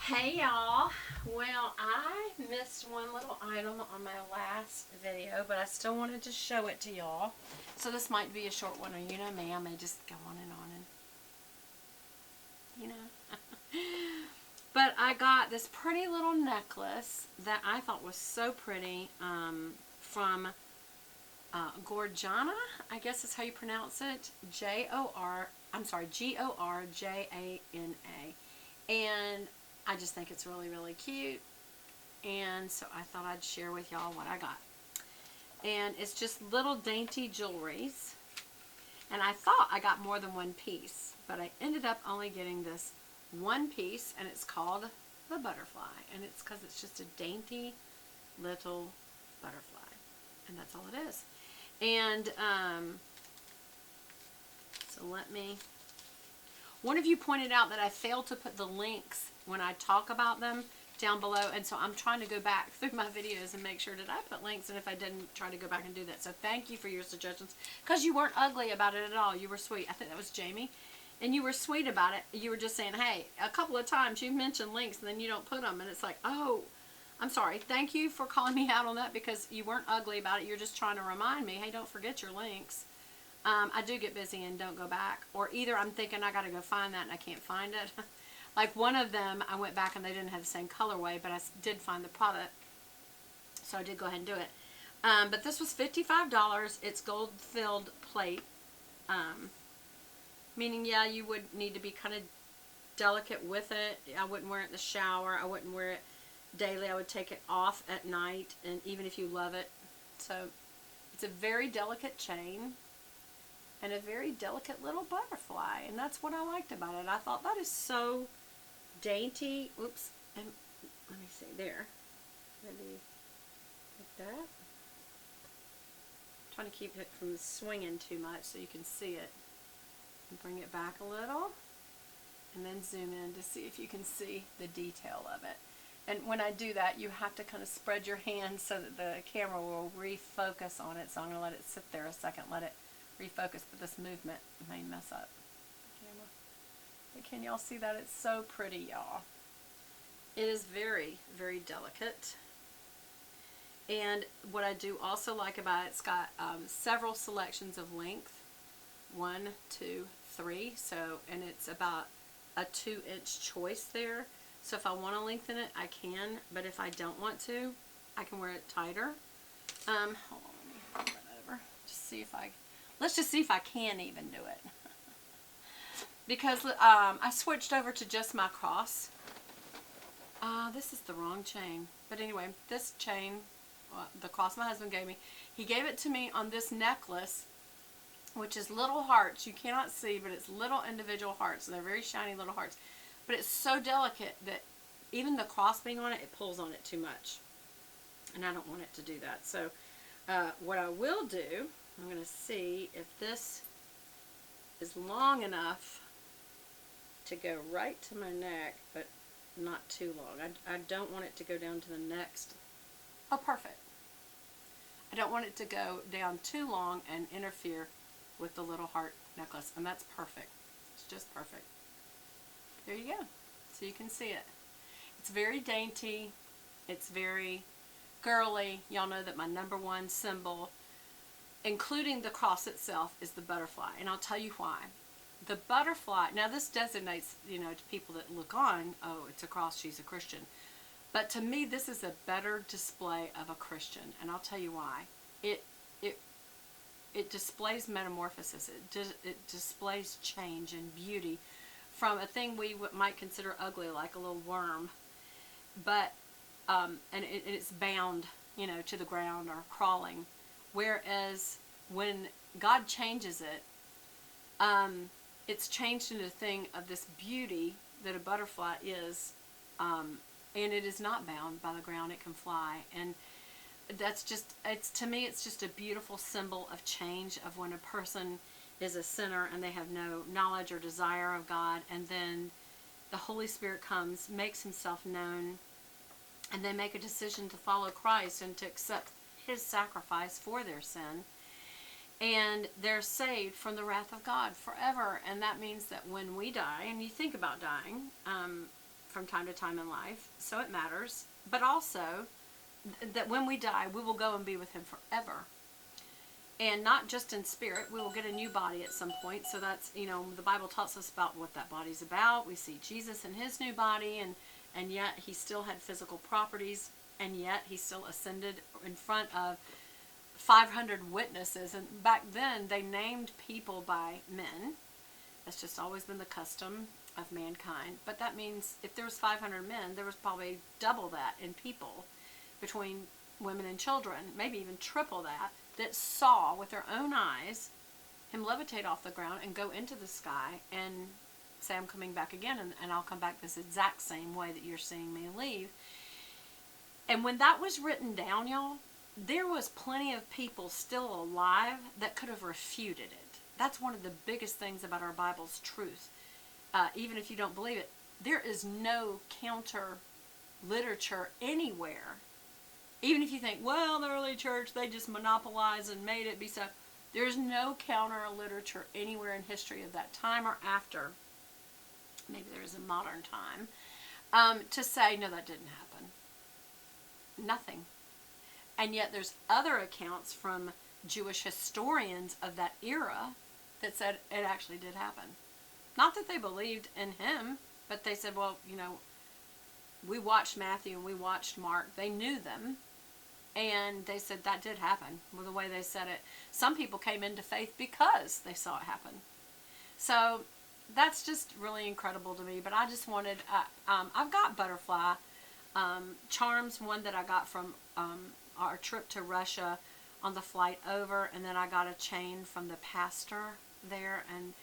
Hey y'all. Well, I missed one little item on my last video, but I still wanted to show it to y'all. So this might be a short one, or you know me, I may just go on and you know. But I got this pretty little necklace that I thought was so pretty from Gorjana, I guess is how you pronounce it. Gorjana. And I just think it's really, really cute. And so I thought I'd share with y'all what I got. And it's just little dainty jewelries. And I thought I got more than one piece, but I ended up only getting this one piece, and it's called the butterfly. And it's because it's just a dainty little butterfly. And that's all it is. And so one of you pointed out that I failed to put the links when I talk about them down below, and so I'm trying to go back through my videos and make sure that I put links, and if I didn't, try to go back and do that. So thank you for your suggestions, because you weren't ugly about it at all. You were sweet. I think that was Jamie, and you were sweet about it. You were just saying, hey, a couple of times you mentioned links and then you don't put them, and it's like, oh, I'm sorry. Thank you for calling me out on that, because you weren't ugly about it. You're just trying to remind me, hey, don't forget your links. I do get busy and don't go back, or either I'm thinking I got to go find that and I can't find it. Like one of them, I went back and they didn't have the same colorway, but I did find the product, so I did go ahead and do it. But this was $55. It's gold-filled plate, meaning, yeah, you would need to be kind of delicate with it. I wouldn't wear it in the shower. I wouldn't wear it daily. I would take it off at night, and even if you love it. So it's a very delicate chain and a very delicate little butterfly, and that's what I liked about it. I thought that is so dainty. Oops, and let me see there. Maybe like that. I'm trying to keep it from swinging too much so you can see it. And bring it back a little, and then zoom in to see if you can see the detail of it. And when I do that, you have to kind of spread your hands so that the camera will refocus on it. So I'm going to let it sit there a second, let it refocus, but this movement may mess up the camera. But can y'all see that? It's so pretty, y'all. It is very, very delicate. And what I do also like about it, it's got several selections of length. 1, 2, 3. So, and it's about a 2-inch choice there. So if I want to lengthen it, I can. But if I don't want to, I can wear it tighter. Hold on, let me run over. Let's just see if I can even do it. Because I switched over to just my cross. This is the wrong chain. But anyway, this chain, the cross my husband gave me, he gave it to me on this necklace, which is little hearts. You cannot see, but it's little individual hearts. They're very shiny little hearts. But it's so delicate that even the cross being on it, it pulls on it too much. And I don't want it to do that. So what I will do, I'm going to see if this is long enough to go right to my neck, but not too long. I don't want it to go down to the next. Oh, perfect. I don't want it to go down too long and interfere with the little heart necklace, and that's perfect. It's just perfect. There you go. So you can see it. It's very dainty. It's very girly. Y'all know that my #1 symbol, including the cross itself, is the butterfly, and I'll tell you why. The butterfly, now this designates, you know, to people that look on, oh, it's a cross, she's a Christian. But to me, this is a better display of a Christian, and I'll tell you why. It displays metamorphosis. It displays change and beauty from a thing we might consider ugly, like a little worm, but and it's bound, you know, to the ground or crawling. Whereas when God changes it, it's changed into a thing of this beauty that a butterfly is, and it is not bound by the ground. It can fly, and that's just, to me, it's just a beautiful symbol of change, of when a person is a sinner and they have no knowledge or desire of God, and then the Holy Spirit comes, makes himself known, and they make a decision to follow Christ and to accept his sacrifice for their sin, and they're saved from the wrath of God forever. And that means that when we die, and you think about dying, from time to time in life, so it matters. But also that when we die, we will go and be with him forever. And not just in spirit, we will get a new body at some point. So that's, the Bible tells us about what that body's about. We see Jesus in his new body, and yet he still had physical properties, and yet he still ascended in front of 500 witnesses. And back then, they named people by men. That's just always been the custom of mankind. But that means if there was 500 men, there was probably double that in people, between women and children, maybe even triple that saw with their own eyes him levitate off the ground and go into the sky and say, I'm coming back again, and I'll come back this exact same way that you're seeing me leave. And when that was written down, y'all, there was plenty of people still alive that could have refuted it. That's one of the biggest things about our Bible's truth. Even if you don't believe it, there is no counter literature anywhere. Even if you think, well, the early church, they just monopolized and made it be so. There's no counter literature anywhere in history of that time or after. Maybe there is in modern time. To say, no, that didn't happen. Nothing. And yet there's other accounts from Jewish historians of that era that said it actually did happen. Not that they believed in him, but they said, well, we watched Matthew and we watched Mark. They knew them. And they said that did happen with the way they said it. Some people came into faith because they saw it happen. So that's just really incredible to me. But I just wanted, I've got butterfly charms, one that I got from our trip to Russia on the flight over. And then I got a chain from the pastor there. And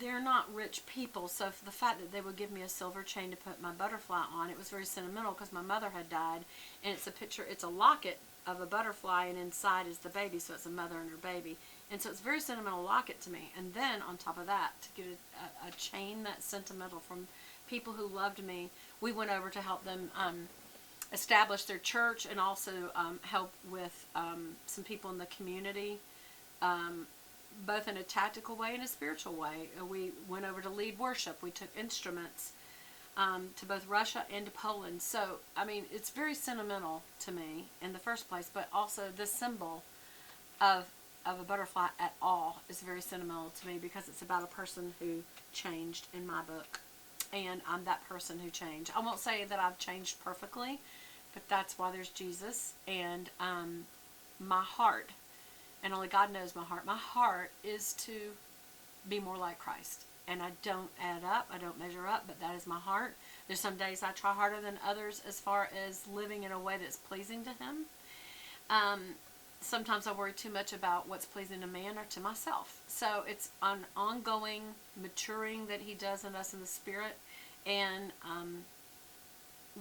they're not rich people, so the fact that they would give me a silver chain to put my butterfly on, it was very sentimental because my mother had died, and it's a locket of a butterfly, and inside is the baby, so it's a mother and her baby, and so it's a very sentimental locket to me. And then on top of that, to get a chain that's sentimental from people who loved me, we went over to help them establish their church, and also help with some people in the community, both in a tactical way and a spiritual way. We went over to lead worship. We took instruments to both Russia and to Poland. So, it's very sentimental to me in the first place, but also the symbol of a butterfly at all is very sentimental to me because it's about a person who changed in my book. And I'm that person who changed. I won't say that I've changed perfectly, but that's why there's Jesus. And my heart, and only God knows my heart is to be more like Christ. And I don't add up, I don't measure up, but that is my heart. There's some days I try harder than others as far as living in a way that's pleasing to him. Sometimes I worry too much about what's pleasing to man or to myself. So it's an ongoing maturing that he does in us in the spirit, and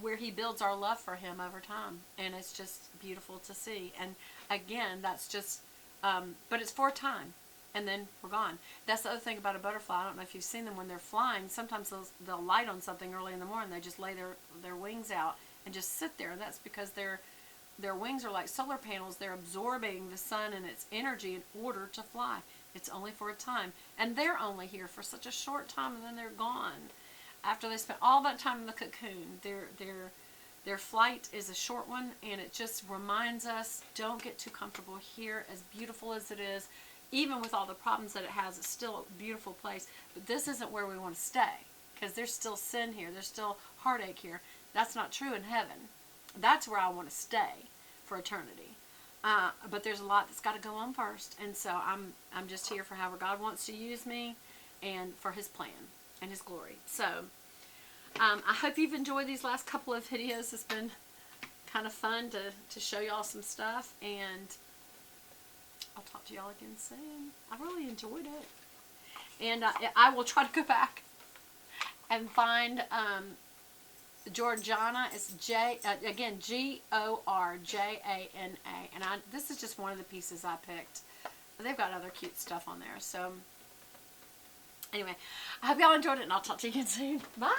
where he builds our love for him over time. And it's just beautiful to see. And again, that's just but it's for a time, and then we're gone. That's the other thing about a butterfly. I don't know if you've seen them when they're flying. Sometimes they'll light on something early in the morning. They just lay their wings out and just sit there. And that's because their wings are like solar panels. They're absorbing the sun and its energy in order to fly. It's only for a time. And they're only here for such a short time, and then they're gone. After they spend all that time in the cocoon, their flight is a short one, and it just reminds us, don't get too comfortable here. As beautiful as it is, even with all the problems that it has, it's still a beautiful place. But this isn't where we want to stay, because there's still sin here. There's still heartache here. That's not true in heaven. That's where I want to stay for eternity. But there's a lot that's got to go on first, and so I'm just here for however God wants to use me, and for his plan and his glory. So I hope you've enjoyed these last couple of videos. It's been kind of fun to show y'all some stuff, and I'll talk to y'all again soon. I really enjoyed it, and I will try to go back and find Gorjana. It's again Gorjana, and this is just one of the pieces I picked. They've got other cute stuff on there. So anyway, I hope y'all enjoyed it, and I'll talk to you again soon. Bye.